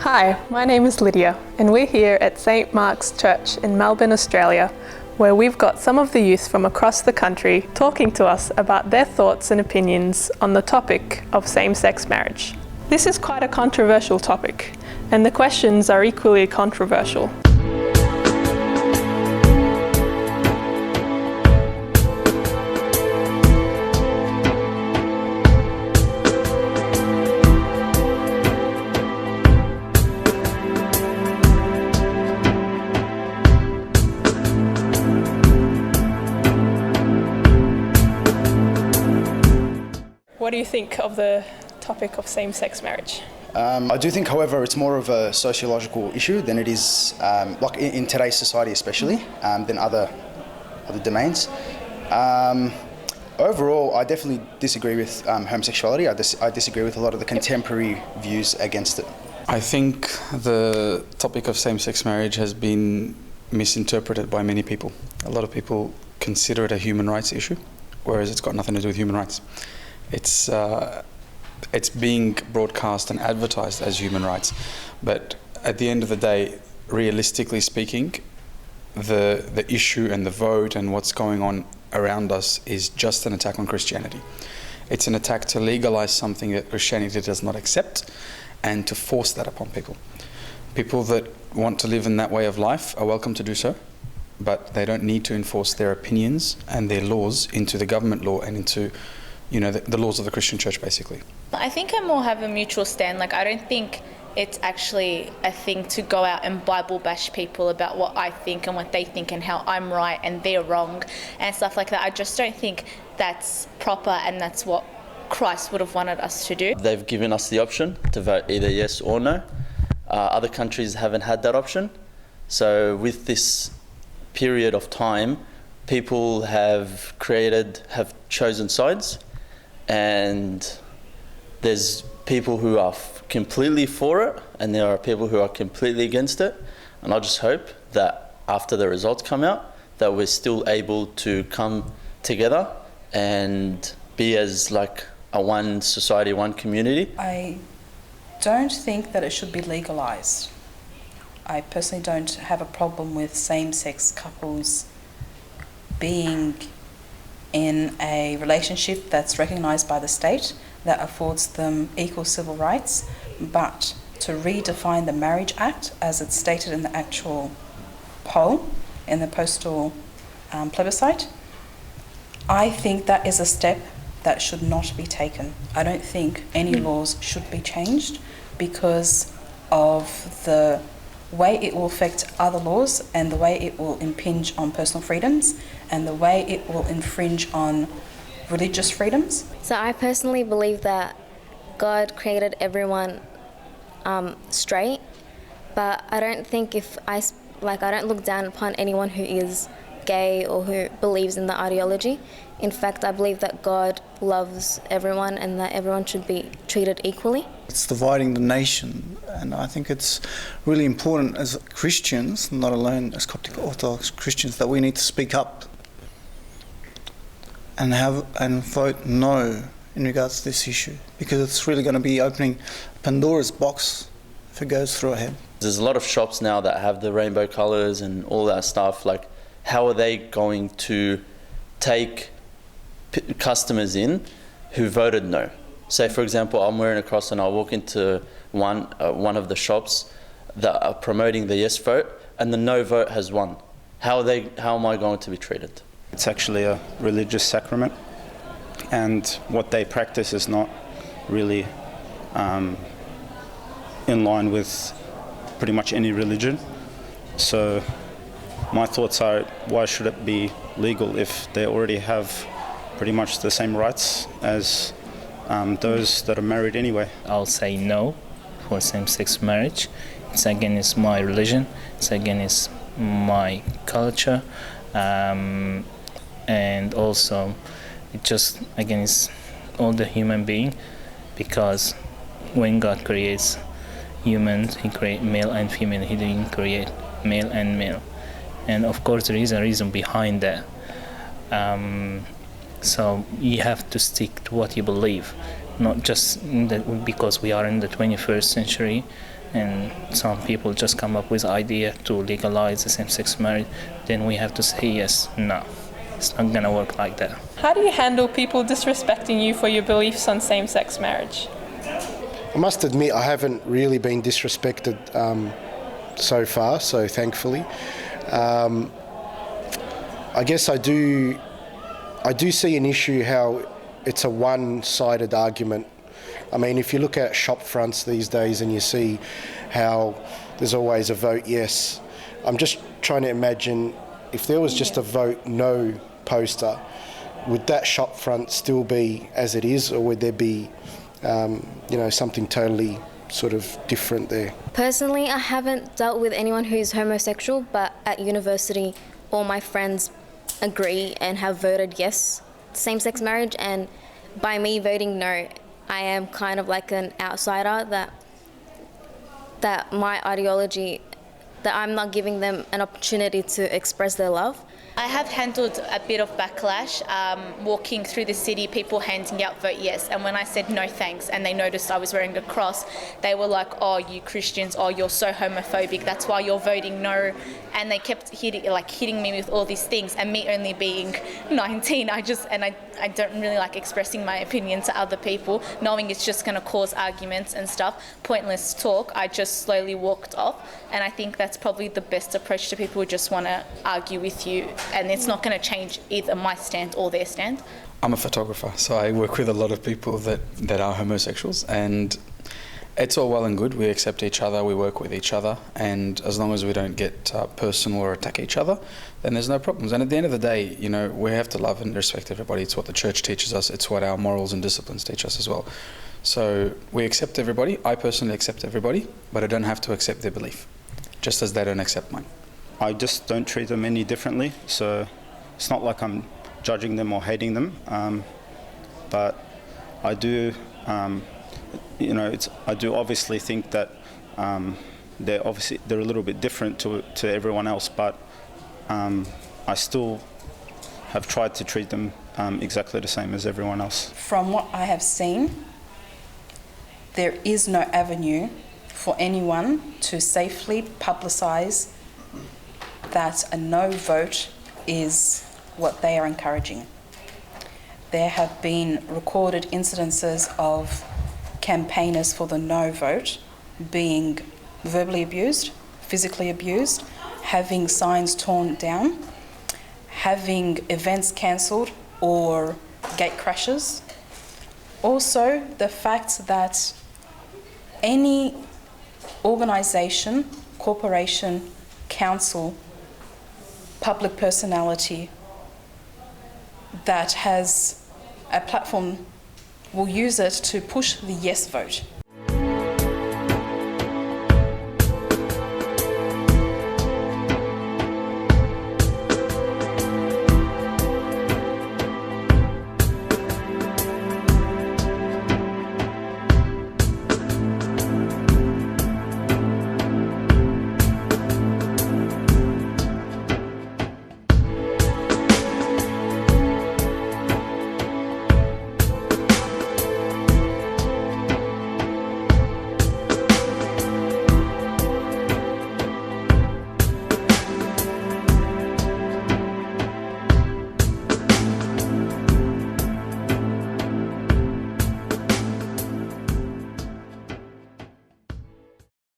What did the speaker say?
Hi, my name is Lydia and we're here at St Mark's Church in Melbourne, Australia, where we've got some of the youth from across the country talking to us about their thoughts and opinions on the topic of same-sex marriage. This is quite a controversial topic, and the questions are equally controversial. What do you think of the topic of same-sex marriage? I do think, however, it's more of a sociological issue than it is, like in today's society especially, than other domains. Overall, I definitely disagree with homosexuality. I disagree with a lot of the contemporary views against it. I think the topic of same-sex marriage has been misinterpreted by many people. A lot of people consider it a human rights issue, whereas it's got nothing to do with human rights. It's being broadcast and advertised as human rights, but at the end of the day, realistically speaking, the issue and the vote and what's going on around us is just an attack on Christianity. It's an attack to legalize something that Christianity does not accept and to force that upon people. People that want to live in that way of life are welcome to do so, but they don't need to enforce their opinions and their laws into the government law and into the laws of the Christian church, basically. I think I more have a mutual stand. I don't think it's actually a thing to go out and Bible bash people about what I think and what they think and how I'm right and they're wrong and stuff like that. I just don't think that's proper, and that's what Christ would have wanted us to do. They've given us the option to vote either yes or no. Other countries haven't had that option. So with this period of time, people have chosen sides. And there's people who are completely for it, and there are people who are completely against it. And I just hope that after the results come out, that we're still able to come together and be as like a one society, one community. I don't think that it should be legalized. I personally don't have a problem with same-sex couples being in a relationship that's recognised by the state that affords them equal civil rights, but to redefine the Marriage Act as it's stated in the actual poll in the postal plebiscite, I think that is a step that should not be taken. I don't think any laws should be changed because of the way it will affect other laws and the way it will impinge on personal freedoms and the way it will infringe on religious freedoms. So I personally believe that God created everyone straight, but I don't think I don't look down upon anyone who is gay or who believes in the ideology. In fact, I believe that God loves everyone and that everyone should be treated equally. It's dividing the nation, and I think it's really important as Christians, not alone as Coptic Orthodox Christians, that we need to speak up and vote no in regards to this issue, because it's really going to be opening Pandora's box if it goes through ahead. There's a lot of shops now that have the rainbow colours and all that stuff. Like, how are they going to take customers in who voted no? Say, for example, I'm wearing a cross and I walk into one of the shops that are promoting the yes vote, and the no vote has won. How am I going to be treated? It's actually a religious sacrament, and what they practice is not really in line with pretty much any religion. So my thoughts are, why should it be legal if they already have pretty much the same rights as those that are married anyway? I'll say no for same-sex marriage. It's against my religion, it's against my culture, and also it's just against all the human being, because when God creates humans, he creates male and female. He didn't create male and male. And of course there is a reason behind that. So you have to stick to what you believe, not just because we are in the 21st century and some people just come up with idea to legalize the same-sex marriage, then we have to say yes, no, it's not gonna work like that. How do you handle people disrespecting you for your beliefs on same-sex marriage? I must admit I haven't really been disrespected so far, so thankfully. I guess I do see an issue how it's a one-sided argument. I mean, if you look at shop fronts these days and you see how there's always a vote yes, I'm just trying to imagine if there was just a vote no poster, would that shop front still be as it is, or would there be something totally sort of different there? Personally, I haven't dealt with anyone who's homosexual, but at university, all my friends agree and have voted yes to same-sex marriage, and by me voting no, I am kind of like an outsider that my ideology, that I'm not giving them an opportunity to express their love. I have handled a bit of backlash, walking through the city, people handing out vote yes, and when I said no thanks and they noticed I was wearing a cross, they were like, oh, you Christians, oh, you're so homophobic, that's why you're voting no, and they kept hitting me with all these things, and me only being 19, I don't really like expressing my opinion to other people, knowing it's just going to cause arguments and stuff, pointless talk. I just slowly walked off, and I think that's probably the best approach to people who just want to argue with you, and it's not going to change either my stand or their stand. I'm a photographer, so I work with a lot of people that are homosexuals, and it's all well and good. We accept each other, we work with each other, and as long as we don't get personal or attack each other, then there's no problems. And at the end of the day, we have to love and respect everybody. It's what the church teaches us. It's what our morals and disciplines teach us as well. So we accept everybody. I personally accept everybody, but I don't have to accept their belief, just as they don't accept mine. I just don't treat them any differently, so it's not like I'm judging them or hating them, but I do, I do obviously think that they're a little bit different to everyone else, but I still have tried to treat them exactly the same as everyone else. From what I have seen, there is no avenue for anyone to safely publicise that a no vote is what they are encouraging. There have been recorded incidences of campaigners for the no vote being verbally abused, physically abused, having signs torn down, having events cancelled or gate crashes. Also, the fact that any organisation, corporation, council, public personality that has a platform will use it to push the yes vote.